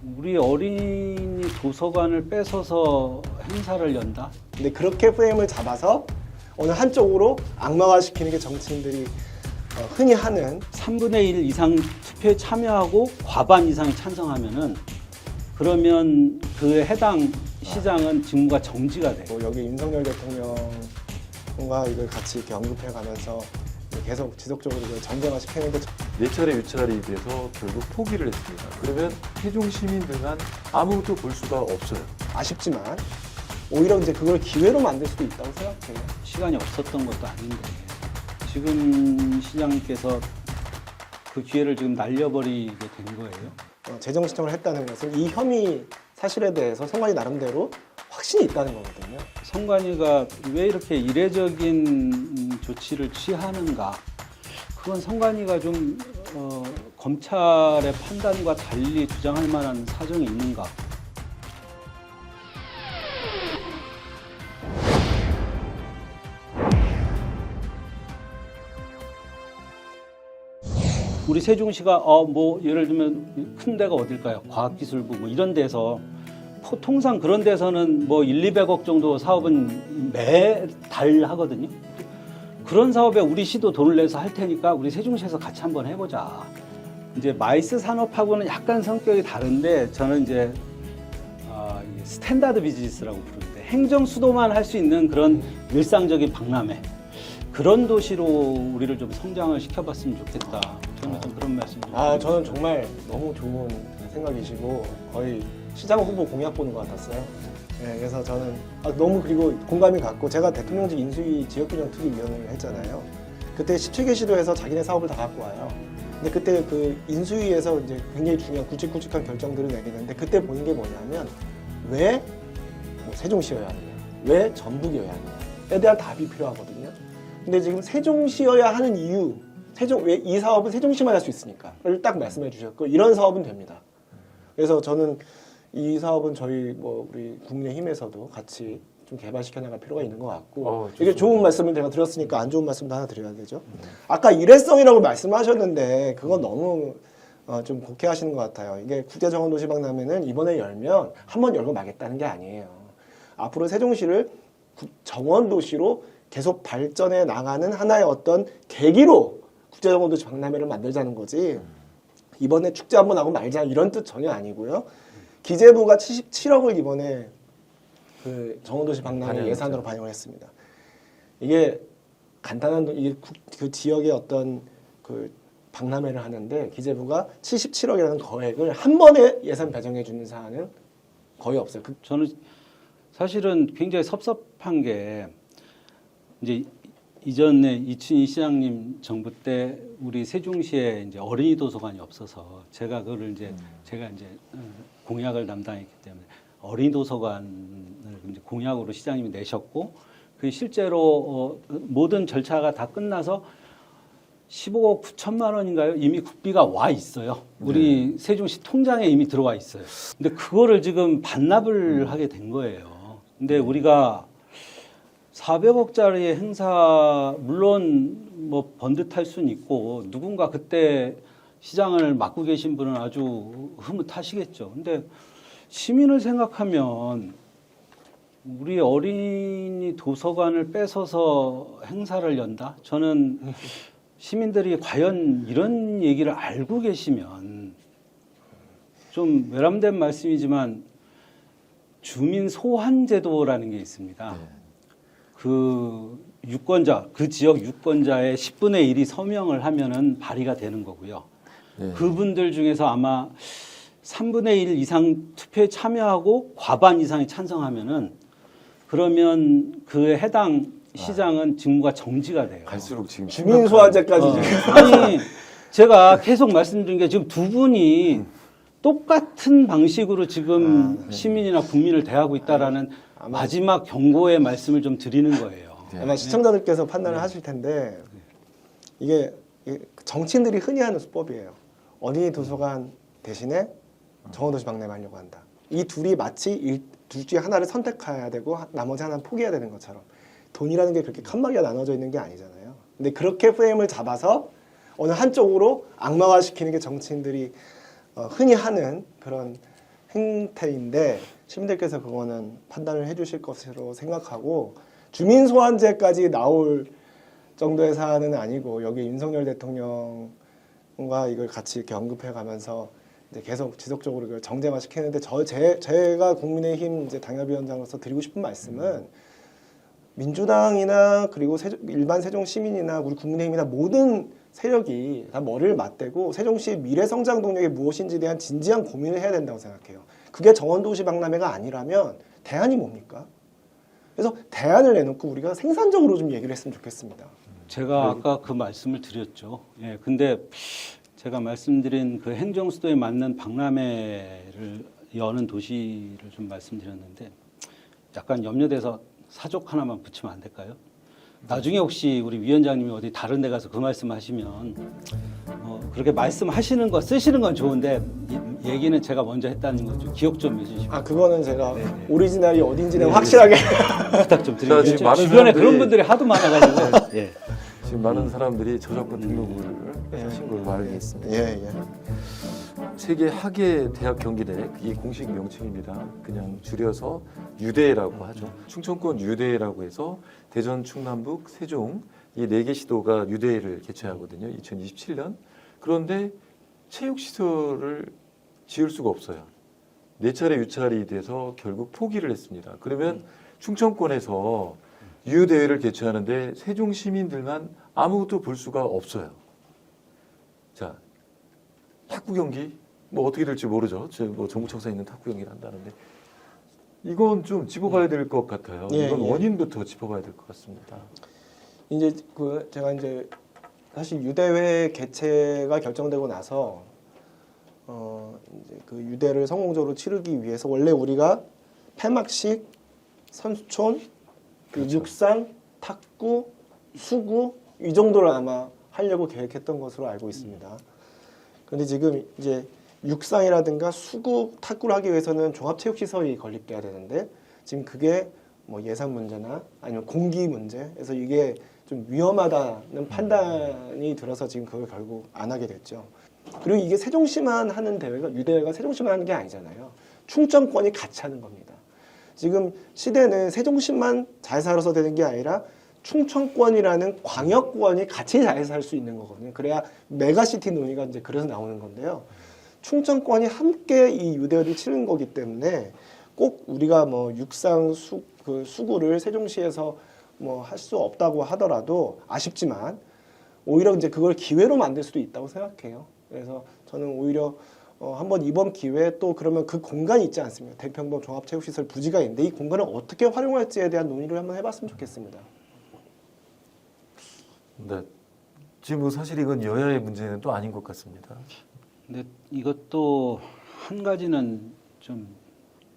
우리 어린이 도서관을 뺏어서 행사를 연다? 근데 그렇게 프레임을 잡아서 어느 한쪽으로 악마화시키는 게 정치인들이 흔히 하는 3분의 1 이상 투표에 참여하고 과반 이상이 찬성하면은 그러면 그 해당 시장은 직무가 정지가 돼요. 뭐 여기 윤석열 대통령과 이걸 같이 이렇게 언급해가면서 계속 지속적으로 이걸 정쟁화시키는 게 네 차례 유찰이 돼서 결국 포기를 했습니다. 그러면 세종 시민들만 아무것도 볼 수가 없어요. 아쉽지만 오히려 이제 그걸 기회로 만들 수도 있다고 생각해요. 시간이 없었던 것도 아닌데 지금 시장님께서 그 기회를 지금 날려버리게 된 거예요. 재정시청을 했다는 것은 이 혐의 사실에 대해서 성관이 나름대로 확신이 있다는 거거든요. 성관이가 왜 이렇게 이례적인 조치를 취하는가? 그건 성관이가 좀 검찰의 판단과 달리 주장할 만한 사정이 있는가? 우리 세종시가 뭐 예를 들면 큰 데가 어딜까요? 과학기술부 뭐 이런 데서 통상 그런 데서는 뭐 1, 200억 정도 사업은 매달 하거든요. 그런 사업에 우리 시도 돈을 내서 할 테니까 우리 세종시에서 같이 한번 해보자. 이제 마이스 산업하고는 약간 성격이 다른데 저는 이제 이게 스탠다드 비즈니스라고 부르는데 행정 수도만 할 수 있는 그런 일상적인 박람회 그런 도시로 우리를 좀 성장을 시켜봤으면 좋겠다. 저는 좀 그런 말씀 좀 드립니다. 저는 정말 너무 좋은 생각이시고 거의 시장 후보 공약 보는 것 같았어요. 네, 그래서 저는 너무 그리고 공감이 갔고 제가 대통령직 인수위 지역균형특위위원회를 했잖아요. 그때 17개 시도에서 자기네 사업을 다 갖고 와요. 근데 그때 그 인수위에서 이제 굉장히 중요한 굵직굵직한 결정들을 내리는데 그때 보는 게 뭐냐면 왜 뭐 세종시여야 하느냐, 왜 전북이어야 하느냐에 대한 답이 필요하거든요. 근데 지금 세종시여야 하는 이유, 왜 이 사업은 세종시만 할 수 있으니까를 딱 말씀해 주셨고 이런 사업은 됩니다. 그래서 저는 이 사업은 저희 뭐 우리 국민의힘에서도 같이 좀 개발시켜 나갈 필요가 있는 것 같고 이게 좋은 말씀을 제가 드렸으니까 안 좋은 말씀도 하나 드려야 되죠. 아까 일회성이라고 말씀하셨는데 그건 너무 좀 곡해하시는 것 같아요. 이게 국제정원도시박람회는 이번에 열면 한 번 열고 마겠다는 게 아니에요. 앞으로 세종시를 정원도시로 계속 발전해 나가는 하나의 어떤 계기로 국제정원도시박람회를 만들자는 거지 이번에 축제 한번 하고 말자 이런 뜻 전혀 아니고요. 기재부가 77억을 이번에 그 정원도시 박람회 예산으로 반영을 했습니다. 이게 간단한 이게 그 지역의 어떤 그 박람회를 하는데 기재부가 77억이라는 거액을 한 번에 예산 배정해 주는 사안은 거의 없어요. 저는 사실은 굉장히 섭섭한 게 이제 이전에 이춘희 시장님 정부 때 우리 세종시에 이제 어린이 도서관이 없어서 제가 그거를 이제 제가 이제 공약을 담당했기 때문에 어린이 도서관을 이제 공약으로 시장님이 내셨고 그 실제로 모든 절차가 다 끝나서 15억 9천만 원인가요? 이미 국비가 와 있어요. 우리 세종시 통장에 이미 들어와 있어요. 근데 그거를 지금 반납을 하게 된 거예요. 근데 우리가 400억짜리 행사 물론 뭐 번듯할 수는 있고 누군가 그때 시장을 맡고 계신 분은 아주 흐뭇하시겠죠. 근데 시민을 생각하면 우리 어린이 도서관을 뺏어서 행사를 연다? 저는 시민들이 과연 이런 얘기를 알고 계시면 좀 외람된 말씀이지만 주민 소환 제도라는 게 있습니다. 그 유권자, 그 지역 유권자의 10분의 1이 서명을 하면은 발의가 되는 거고요. 그분들 중에서 아마 3분의 1 이상 투표에 참여하고 과반 이상이 찬성하면은 그러면 그 해당 시장은 직무가 정지가 돼요. 갈수록 지금 주민 소환제까지 아니 제가 계속 말씀드린 게 지금 두 분이 똑같은 방식으로 지금 시민이나 국민을 대하고 있다라는 마지막 경고의 말씀을 좀 드리는 거예요. 아마 시청자들께서 판단을 하실 텐데 이게 정치인들이 흔히 하는 수법이에요. 어린이 도서관 대신에 정원도시 박람회 하려고 한다. 이 둘이 마치 둘 중에 하나를 선택해야 되고 나머지 하나는 포기해야 되는 것처럼 돈이라는 게 그렇게 칸막이가 나눠져 있는 게 아니잖아요. 근데 그렇게 프레임을 잡아서 어느 한쪽으로 악마화시키는 게 정치인들이 흔히 하는 그런 행태인데 시민들께서 그거는 판단을 해주실 것으로 생각하고 주민 소환제까지 나올 정도의 사안은 아니고 여기 윤석열 대통령과 이걸 같이 이렇게 언급해가면서 이제 계속 지속적으로 이걸 정쟁화 시키는데 제가 국민의힘 이제 당협위원장으로서 드리고 싶은 말씀은 민주당이나 그리고 일반 세종 시민이나 우리 국민의힘이나 모든 세력이 다 머리를 맞대고 세종시의 미래 성장 동력이 무엇인지에 대한 진지한 고민을 해야 된다고 생각해요. 그게 정원도시 박람회가 아니라면 대안이 뭡니까? 그래서 대안을 내놓고 우리가 생산적으로 좀 얘기를 했으면 좋겠습니다. 제가 아까 그 말씀을 드렸죠. 예, 근데 제가 말씀드린 그 행정수도에 맞는 박람회를 여는 도시를 좀 말씀드렸는데 약간 염려돼서 사족 하나만 붙이면 안 될까요? 나중에 혹시 우리 위원장님이 어디 다른 데 가서 그 말씀하시면 그렇게 말씀하시는 거 쓰시는 건 좋은데 얘기는 제가 먼저 했다는 거 좀 기억 좀 해주시면 아 그거는 제가 네, 네. 오리지널이 어딘지는 네, 확실하게 부탁 좀 자, 지금 드리겠습니다. 많은 주변에 사람들이- 그런 분들이 하도 많아가지고 예. 지금 많은 사람들이 저작권 등록을 하신 걸로 알고 있습니다. 예. 세계 학예 대학 경기대 이 공식 명칭입니다. 그냥 줄여서 유대라고 하죠. 충청권 유대라고 해서 대전, 충남북, 세종 이 4개 시도가 유대를 개최하거든요. 2027년. 그런데 체육시설을 지을 수가 없어요. 4차례 유찰이 돼서 결국 포기를 했습니다. 그러면 충청권에서 유대회를 개최하는데 세종 시민들만 아무것도 볼 수가 없어요. 자, 탁구 경기 뭐 어떻게 될지 모르죠. 뭐 정부청사에 있는 탁구 경기를 한다는데 이건 좀 짚어봐야 될 것 같아요. 예, 이건 예. 원인부터 짚어봐야 될 것 같습니다. 이제 제가 이제 사실 유대회 개최가 결정되고 나서 이제 그 유대를 성공적으로 치르기 위해서 원래 우리가 폐막식, 선수촌, 그렇죠. 육상, 탁구, 수구 이 정도를 아마 하려고 계획했던 것으로 알고 있습니다. 그런데 지금 이제 육상이라든가 수구, 탁구를 하기 위해서는 종합체육시설이 건립돼야 되는데 지금 그게 뭐 예산 문제나 아니면 공기 문제에서 이게 좀 위험하다는 판단이 들어서 지금 그걸 결국 안 하게 됐죠. 그리고 이게 세종시만 하는 대회가 유대회가 세종시만 하는 게 아니잖아요. 충청권이 같이 하는 겁니다. 지금 시대는 세종시만 잘 살아서 되는 게 아니라 충청권이라는 광역권이 같이 잘 살 수 있는 거거든요. 그래야 메가시티 논의가 이제 그래서 나오는 건데요. 충청권이 함께 이 유대회를 치른 거기 때문에 꼭 우리가 뭐 육상 수구를 세종시에서 뭐 할 수 없다고 하더라도 아쉽지만 오히려 이제 그걸 기회로 만들 수도 있다고 생각해요. 그래서 저는 오히려 한번 이번 기회에 또 그러면 그 공간이 있지 않습니까? 대평동 종합체육시설 부지가 있는데 이 공간을 어떻게 활용할지에 대한 논의를 한번 해봤으면 좋겠습니다. 네. 지금 뭐 사실 이건 여야의 문제는 또 아닌 것 같습니다. 근데 이것도 한 가지는 좀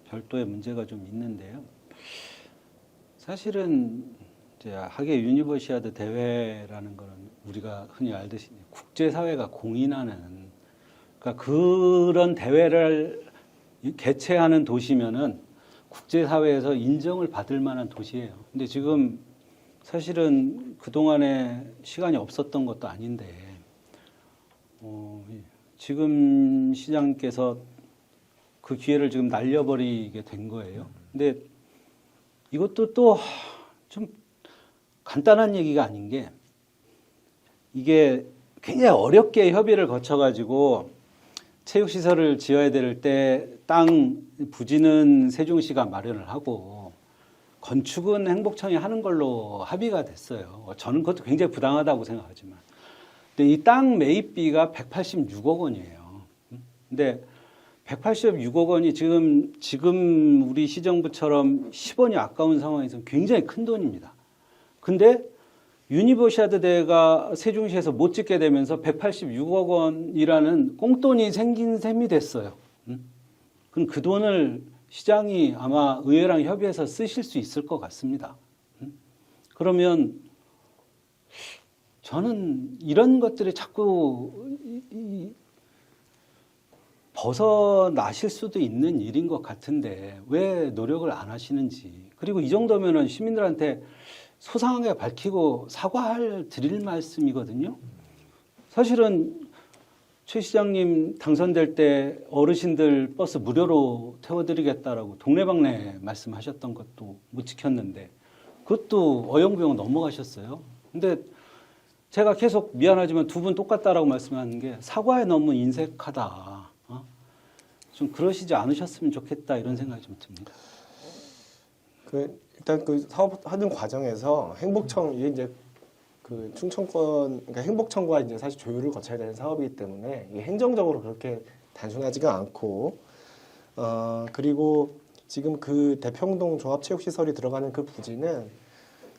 별도의 문제가 좀 있는데요. 사실은 이제 학예 유니버시아드 대회라는 거는 우리가 흔히 알듯이 국제사회가 공인하는 그러니까 그런 대회를 개최하는 도시면은 국제사회에서 인정을 받을 만한 도시예요. 근데 지금 사실은 그동안에 시간이 없었던 것도 아닌데 지금 시장님께서 그 기회를 지금 날려버리게 된 거예요. 근데 이것도 또 좀 간단한 얘기가 아닌 게 이게 굉장히 어렵게 협의를 거쳐가지고 체육시설을 지어야 될 때 땅 부지는 세종시가 마련을 하고 건축은 행복청이 하는 걸로 합의가 됐어요. 저는 그것도 굉장히 부당하다고 생각하지만. 근데 이 땅 매입비가 186억 원이에요. 근데 186억 원이 지금 우리 시정부처럼 10원이 아까운 상황에서 굉장히 큰 돈입니다. 근데 유니버시아드 대회가 세종시에서 못 짓게 되면서 186억 원이라는 꽁돈이 생긴 셈이 됐어요. 그럼 그 돈을 시장이 아마 의회랑 협의해서 쓰실 수 있을 것 같습니다. 그러면 저는 이런 것들이 자꾸 벗어나실 수도 있는 일인 것 같은데 왜 노력을 안 하시는지. 그리고 이 정도면은 시민들한테 소상하게 밝히고 드릴 말씀이거든요. 사실은 최 시장님 당선될 때 어르신들 버스 무료로 태워드리겠다라고 동네방네 말씀하셨던 것도 못 지켰는데 그것도 어영부영 넘어가셨어요. 근데 제가 계속 미안하지만 두 분 똑같다라고 말씀하는 게 사과에 너무 인색하다. 좀 그러시지 않으셨으면 좋겠다 이런 생각이 좀 듭니다. 일단 그 사업하는 과정에서 행복청 이게 이제 그 충청권 그러니까 행복청과 이제 사실 조율을 거쳐야 되는 사업이기 때문에 이게 행정적으로 그렇게 단순하지가 않고 그리고 지금 그 대평동 종합체육시설이 들어가는 그 부지는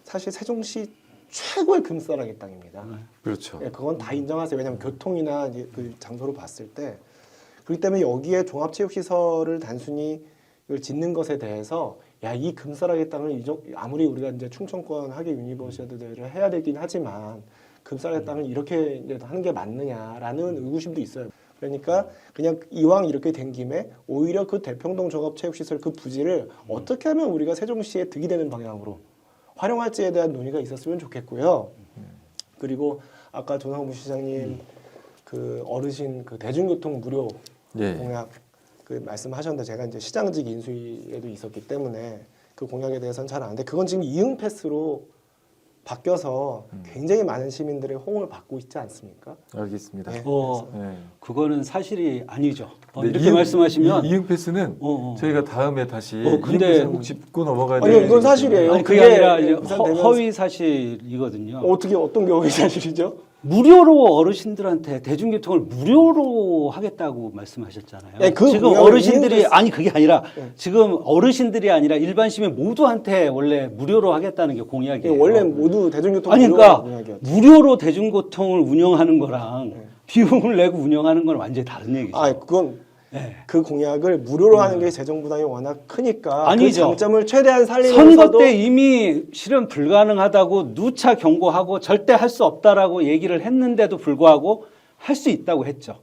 사실 세종시 최고의 금싸라기 땅입니다. 그렇죠. 예, 그건 다 인정하세요. 왜냐하면 교통이나 이제 그 장소로 봤을 때 그렇기 때문에 여기에 종합체육시설을 단순히 이걸 짓는 것에 대해서 야, 이 금싸라기 땅을 아무리 우리가 이제 충청권 하계 유니버시아드들을 해야 되긴 하지만 금싸라기 땅을 이렇게 이제 하는 게 맞느냐라는 의구심도 있어요. 그러니까 그냥 이왕 이렇게 된 김에 오히려 그 대평동 종합체육시설 그 부지를 어떻게 하면 우리가 세종시에 득이 되는 방향으로 활용할지에 대한 논의가 있었으면 좋겠고요. 그리고 아까 조상무 시장님 그 어르신 그 대중교통 무료 공약 그 말씀하셨는데 제가 이제 시장직 인수위에도 있었기 때문에 그 공약에 대해서는 잘 아는데 그건 지금 이응 패스로 바뀌어서 굉장히 많은 시민들의 호응을 받고 있지 않습니까? 알겠습니다. 네. 그거는 사실이 아니죠. 네, 이렇게 말씀하시면 이응 패스는 저희가 다음에 다시 근데 이응 패스 꼭 짚고 넘어가야 아니요, 되는 이건 사실이에요. 아니, 그게 아니라 이제 되면 허위 사실이거든요. 어떤 경우의 사실이죠? 무료로 어르신들한테 대중교통을 무료로 하겠다고 말씀하셨잖아요. 네, 그 지금 공약을 어르신들이 이행됐- 아니 그게 아니라 네. 지금 어르신들이 아니라 일반 시민 모두한테 원래 무료로 하겠다는 게 공약이에요. 원래 모두 대중교통 아니 무료 그러니까 공약이었죠. 무료로 대중교통을 운영하는 거랑 네. 비용을 내고 운영하는 건 완전히 다른 얘기죠. 그건 네. 그 공약을 무료로 하는 게 재정 부담이 워낙 크니까 아니죠. 그 장점을 최대한 살리면서도 선거 때 이미 실현 불가능하다고 누차 경고하고 절대 할 수 없다라고 얘기를 했는데도 불구하고 할 수 있다고 했죠.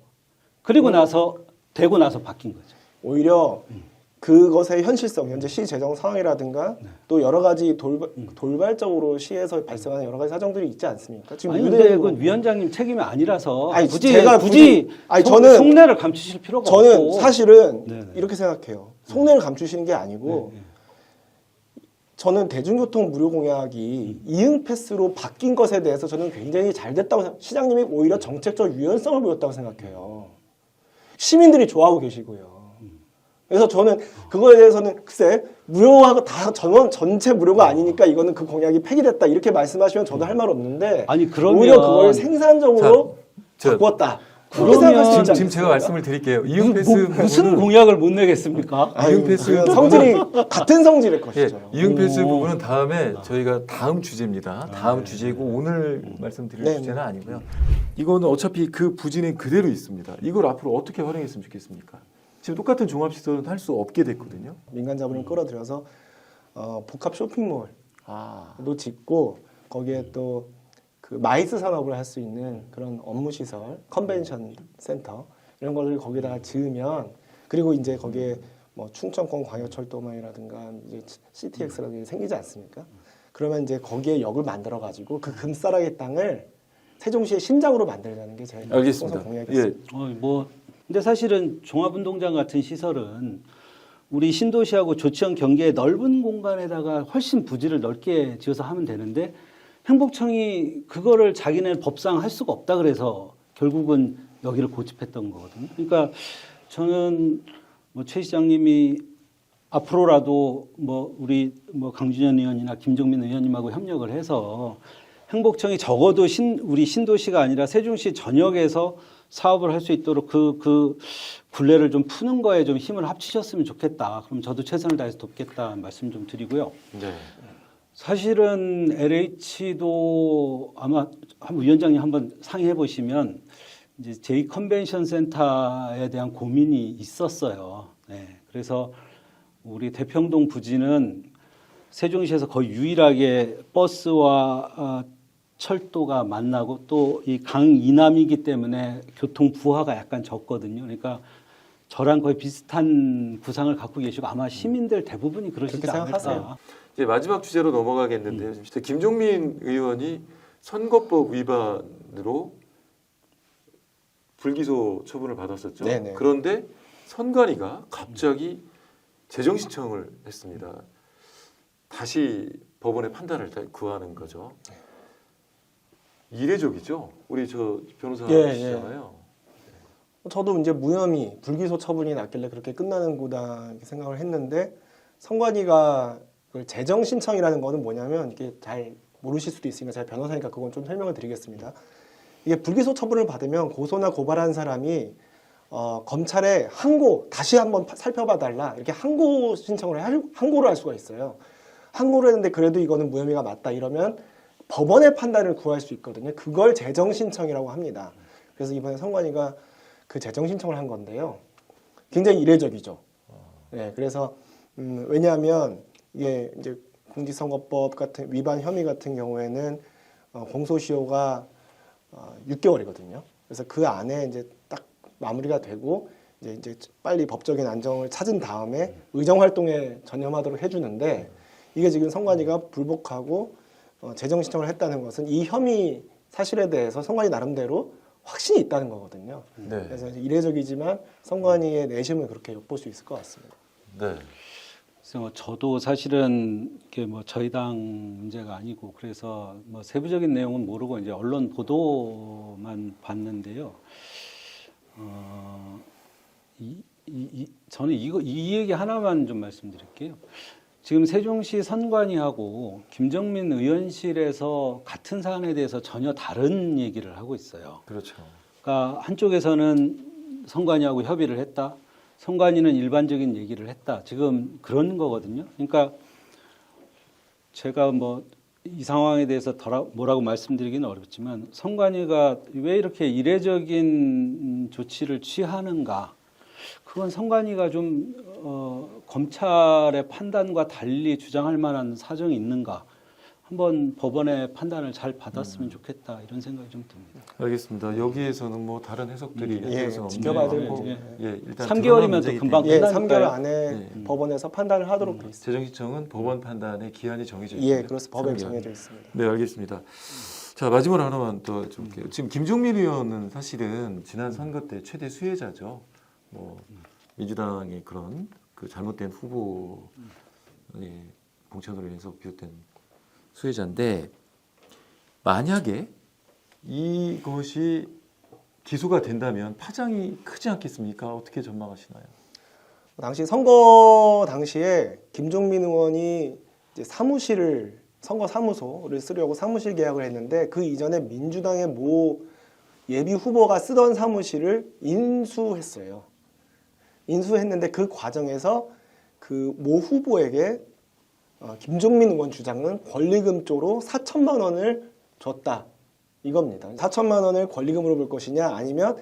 그리고 나서 되고 나서 바뀐 거죠. 오히려 그것의 현실성, 현재 시 재정 상황이라든가 또 여러 가지 돌발적으로 시에서 발생하는 여러 가지 사정들이 있지 않습니까? 지금 아니 근데 그건 위원장님 책임이 아니라서 아니, 굳이 제가 저는 속내를 감추실 필요가 저는 없고 사실은 네네. 이렇게 생각해요. 속내를 감추시는 게 아니고 저는 대중교통 무료 공약이 이응 패스로 바뀐 것에 대해서 저는 굉장히 잘 됐다고 시장님이 오히려 정책적 유연성을 보였다고 생각해요. 시민들이 좋아하고 계시고요. 그래서 저는 그거에 대해서는 글쎄 무료하고 다 전체 무료가 아니니까 이거는 그 공약이 폐기됐다 이렇게 말씀하시면 저도 할 말 없는데 아니 그러면 오히려 그걸 생산적으로 바꿨다. 그렇게 생각할 수 있지 지금 제가 않겠습니까? 말씀을 드릴게요. 이응 패스 무슨 부분은 공약을 못 내겠습니까? 이응 패스 그건 성질이 같은 성질의 것이죠. 이응 패스 부분은 다음에 저희가 다음 주제입니다. 다음 주제이고 오늘 말씀드릴 네. 주제는 아니고요. 이거는 어차피 그 부진은 그대로 있습니다. 이걸 앞으로 어떻게 활용했으면 좋겠습니까? 지금 똑같은 종합시설은 할 수 없게 됐거든요. 민간 자본을 끌어들여서 복합 쇼핑몰도 짓고 거기에 또 그 마이스 산업을 할 수 있는 그런 업무 시설, 컨벤션 센터 이런 거를 거기다가 지으면 그리고 이제 거기에 뭐 충청권 광역철도망이라든가 이제 CTX라든가 생기지 않습니까? 그러면 이제 거기에 역을 만들어 가지고 그 금싸라기 땅을 세종시의 심장으로 만들자는 게 제 알겠습니다. 공약이었습니다. 근데 사실은 종합운동장 같은 시설은 우리 신도시하고 조치원 경계의 넓은 공간에다가 훨씬 부지를 넓게 지어서 하면 되는데 행복청이 그거를 자기네 법상 할 수가 없다 그래서 결국은 여기를 고집했던 거거든요. 그러니까 저는 뭐 최 시장님이 앞으로라도 뭐 우리 뭐 강준현 의원이나 김종민 의원님하고 협력을 해서 행복청이 적어도 우리 신도시가 아니라 세종시 전역에서 사업을 할 수 있도록 그 굴레를 좀 푸는 거에 좀 힘을 합치셨으면 좋겠다. 그럼 저도 최선을 다해서 돕겠다 말씀 좀 드리고요. 네. 사실은 LH도 아마 위원장님 한번 상의해 보시면 이제 제2 컨벤션 센터에 대한 고민이 있었어요. 네. 그래서 우리 대평동 부지는 세종시에서 거의 유일하게 버스와 철도가 만나고 또 이 강 이남이기 때문에 교통 부하가 약간 적거든요. 그러니까 저랑 거의 비슷한 구상을 갖고 계시고 아마 시민들 대부분이 그러시지 그렇게 않을까. 생각하세요. 이제 마지막 주제로 넘어가겠는데요. 김종민 의원이 선거법 위반으로 불기소 처분을 받았었죠. 네네. 그런데 선관위가 갑자기 재정 신청을 했습니다. 다시 법원의 판단을 구하는 거죠. 이례적이죠. 우리 저 변호사시잖아요. 저도 이제 무혐의 불기소 처분이 났길래 그렇게 끝나는 거다 이렇게 생각을 했는데 선관위가 그 재정 신청이라는 거는 뭐냐면 이게 잘 모르실 수도 있으니까 제가 변호사니까 그건 좀 설명을 드리겠습니다. 이게 불기소 처분을 받으면 고소나 고발한 사람이 검찰에 항고 다시 한번 살펴봐 달라 이렇게 항고 신청을 항고를 할 수가 있어요. 항고를 했는데 그래도 이거는 무혐의가 맞다 이러면 법원의 판단을 구할 수 있거든요. 그걸 재정 신청이라고 합니다. 그래서 이번에 선관위가 그 재정 신청을 한 건데요. 굉장히 이례적이죠. 네, 그래서 왜냐하면 이게 이제 공직선거법 같은 위반 혐의 같은 경우에는 공소시효가 6개월이거든요. 그래서 그 안에 이제 딱 마무리가 되고 이제 빨리 법적인 안정을 찾은 다음에 의정 활동에 전념하도록 해주는데 이게 지금 선관위가 불복하고 재정 신청을 했다는 것은 이 혐의 사실에 대해서 선관위 나름대로 확신이 있다는 거거든요. 네. 그래서 이제 이례적이지만 선관위의 내심을 그렇게 엿볼 수 있을 것 같습니다. 네. 그래서 저도 사실은 이게 뭐 저희 당 문제가 아니고 그래서 뭐 세부적인 내용은 모르고 이제 언론 보도만 봤는데요. 저는 이 얘기 하나만 좀 말씀드릴게요. 지금 세종시 선관위하고 김정민 의원실에서 같은 사안에 대해서 전혀 다른 얘기를 하고 있어요. 그렇죠. 그러니까 한쪽에서는 선관위하고 협의를 했다. 선관위는 일반적인 얘기를 했다. 지금 그런 거거든요. 그러니까 제가 뭐 이 상황에 대해서 뭐라고 말씀드리기는 어렵지만 선관위가 왜 이렇게 이례적인 조치를 취하는가? 그건 선관위가 좀 검찰의 판단과 달리 주장할 만한 사정이 있는가? 한번 법원의 판단을 잘 받았으면 좋겠다 이런 생각이 좀 듭니다. 알겠습니다. 여기에서는 뭐 다른 해석들이 예, 지켜봐야 될 거고, 예. 일단 3개월이면 또 금방 예, 끝나니까요. 3개월 안에 법원에서 판단을 하도록 돼 있습니다. 재정 신청은 법원 판단의 기한이 정해져 있습니다. 예, 그렇습니다. 법에 3개월. 정해져 있습니다. 네, 알겠습니다. 자, 마지막으로 하나만 더 좀 볼게요. 지금 김종민 의원은 사실은 지난 선거 때 최대 수혜자죠. 뭐 민주당의 그런 그 잘못된 후보의 공천으로 인해서 비롯된 수혜자인데 만약에 이것이 기소가 된다면 파장이 크지 않겠습니까? 어떻게 전망하시나요? 당시 선거 당시에 김종민 의원이 이제 선거 사무소를 쓰려고 사무실 계약을 했는데 그 이전에 민주당의 모 예비 후보가 쓰던 사무실을 인수했어요. 인수했는데 그 과정에서 그 모 후보에게 김종민 의원 주장은 권리금조로 4천만 원을 줬다 이겁니다. 4천만 원을 권리금으로 볼 것이냐 아니면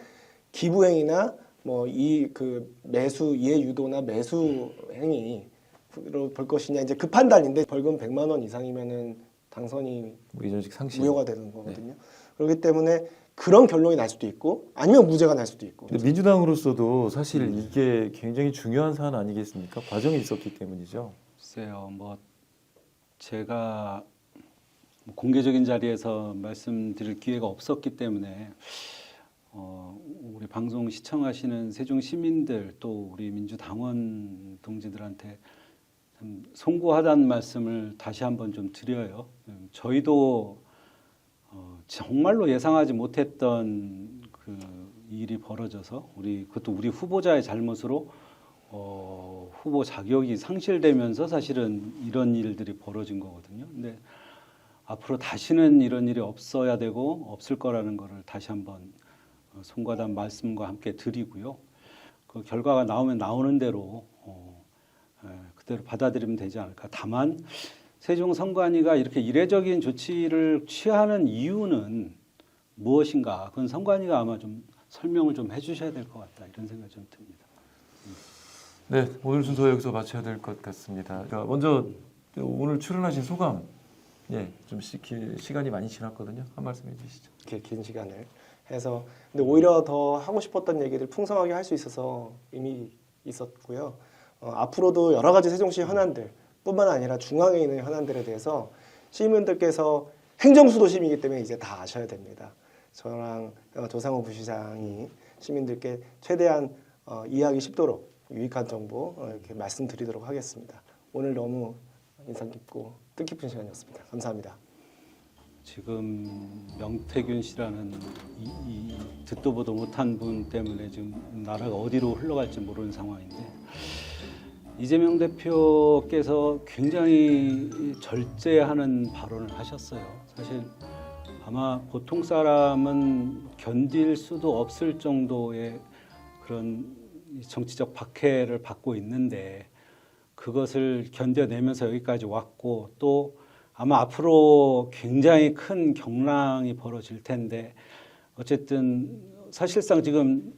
기부행위나 뭐 이 그 매수 이해 유도나 매수 행위로 볼 것이냐 이제 그 판단인데 벌금 100만 원 이상이면은 당선이 이전식 상실. 무효가 되는 거거든요. 그렇기 때문에 그런 결론이 날 수도 있고 아니면 무죄가 날 수도 있고. 근데 민주당으로서도 사실 이게 굉장히 중요한 사안 아니겠습니까? 과정이 있었기 때문이죠. 글쎄요, 뭐 제가 공개적인 자리에서 말씀드릴 기회가 없었기 때문에 우리 방송 시청하시는 세종 시민들 또 우리 민주당원 동지들한테 참 송구하다는 말씀을 다시 한번 좀 드려요. 저희도 정말로 예상하지 못했던 그 일이 벌어져서 그것도 우리 후보자의 잘못으로 후보 자격이 상실되면서 사실은 이런 일들이 벌어진 거거든요. 근데 앞으로 다시는 이런 일이 없어야 되고 없을 거라는 거를 다시 한번 송구하다는 말씀과 함께 드리고요. 그 결과가 나오면 나오는 대로 그대로 받아들이면 되지 않을까. 다만 세종 선관위가 이렇게 이례적인 조치를 취하는 이유는 무엇인가? 그건 선관위가 아마 좀 설명을 좀 해주셔야 될 것 같다 이런 생각이 좀 듭니다. 네, 오늘 순서 여기서 마쳐야 될 것 같습니다. 먼저 오늘 출연하신 소감, 좀 시간이 많이 지났거든요. 한 말씀 해주시죠. 이렇게 긴 시간을 해서 근데 오히려 더 하고 싶었던 얘기를 풍성하게 할 수 있어서 의미 있었고요. 앞으로도 여러 가지 세종시 현안들 뿐만 아니라 중앙에 있는 현안들에 대해서 시민들께서 행정수도심이기 때문에 이제 다 아셔야 됩니다. 저랑 조상호 부시장이 시민들께 최대한 이해하기 쉽도록 유익한 정보 이렇게 말씀드리도록 하겠습니다. 오늘 너무 인상 깊고 뜻깊은 시간이었습니다. 감사합니다. 지금 명태균 씨라는 이 듣도 보도 못한 분 때문에 지금 나라가 어디로 흘러갈지 모르는 상황인데, 이재명 대표께서 굉장히 절제하는 발언을 하셨어요. 사실 아마 보통 사람은 견딜 수도 없을 정도의 그런 정치적 박해를 받고 있는데, 그것을 견뎌내면서 여기까지 왔고, 또 아마 앞으로 굉장히 큰 경랑이 벌어질 텐데, 어쨌든 사실상 지금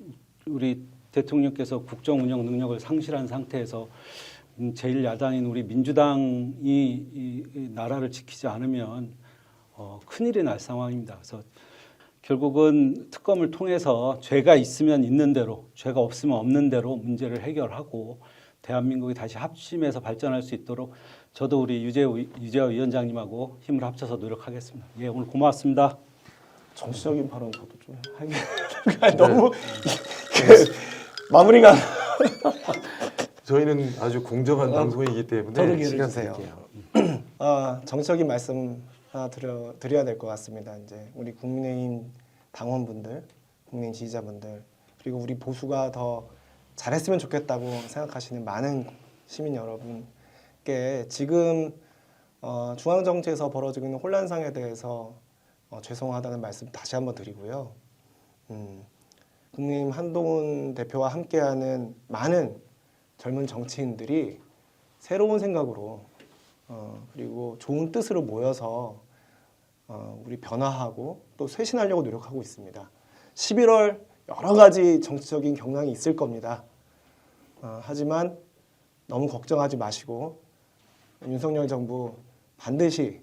우리 대통령께서 국정 운영 능력을 상실한 상태에서 제1야당인 우리 민주당이 이 나라를 지키지 않으면 큰일이 날 상황입니다. 그래서 결국은 특검을 통해서 죄가 있으면 있는 대로, 죄가 없으면 없는 대로 문제를 해결하고 대한민국이 다시 합심해서 발전할 수 있도록 저도 우리 유재호 위원장님하고 힘을 합쳐서 노력하겠습니다. 예, 오늘 고맙습니다. 정치적인 발언 저도 좀 하기 너무 마무리가 저희는 아주 공정한 방송이기 저도 때문에 기회를 시간 주세요. 드릴게요. 정치적인 말씀 하나 드려야 될 것 같습니다. 이제 우리 국민의힘 당원분들, 국민의힘 지지자분들, 그리고 우리 보수가 더 잘했으면 좋겠다고 생각하시는 많은 시민 여러분께 지금 중앙정치에서 벌어지고 있는 혼란상에 대해서 죄송하다는 말씀 다시 한번 드리고요. 국민의힘 한동훈 대표와 함께하는 많은 젊은 정치인들이 새로운 생각으로 그리고 좋은 뜻으로 모여서 우리 변화하고 또 쇄신하려고 노력하고 있습니다. 11월 여러 가지 정치적인 경랑이 있을 겁니다. 하지만 너무 걱정하지 마시고 윤석열 정부 반드시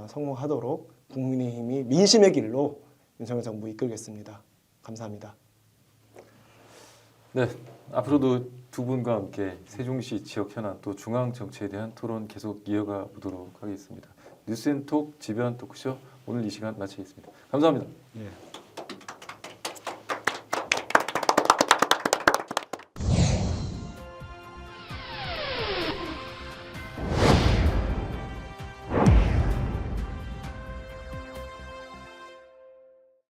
성공하도록 국민의힘이 민심의 길로 윤석열 정부 이끌겠습니다. 감사합니다. 네, 앞으로도 두 분과 함께 세종시 지역 현안 또 중앙 정치에 대한 토론 계속 이어가 보도록 하겠습니다. 뉴스앤톡 지변 토크쇼 오늘 이 시간 마치겠습니다. 감사합니다. 예.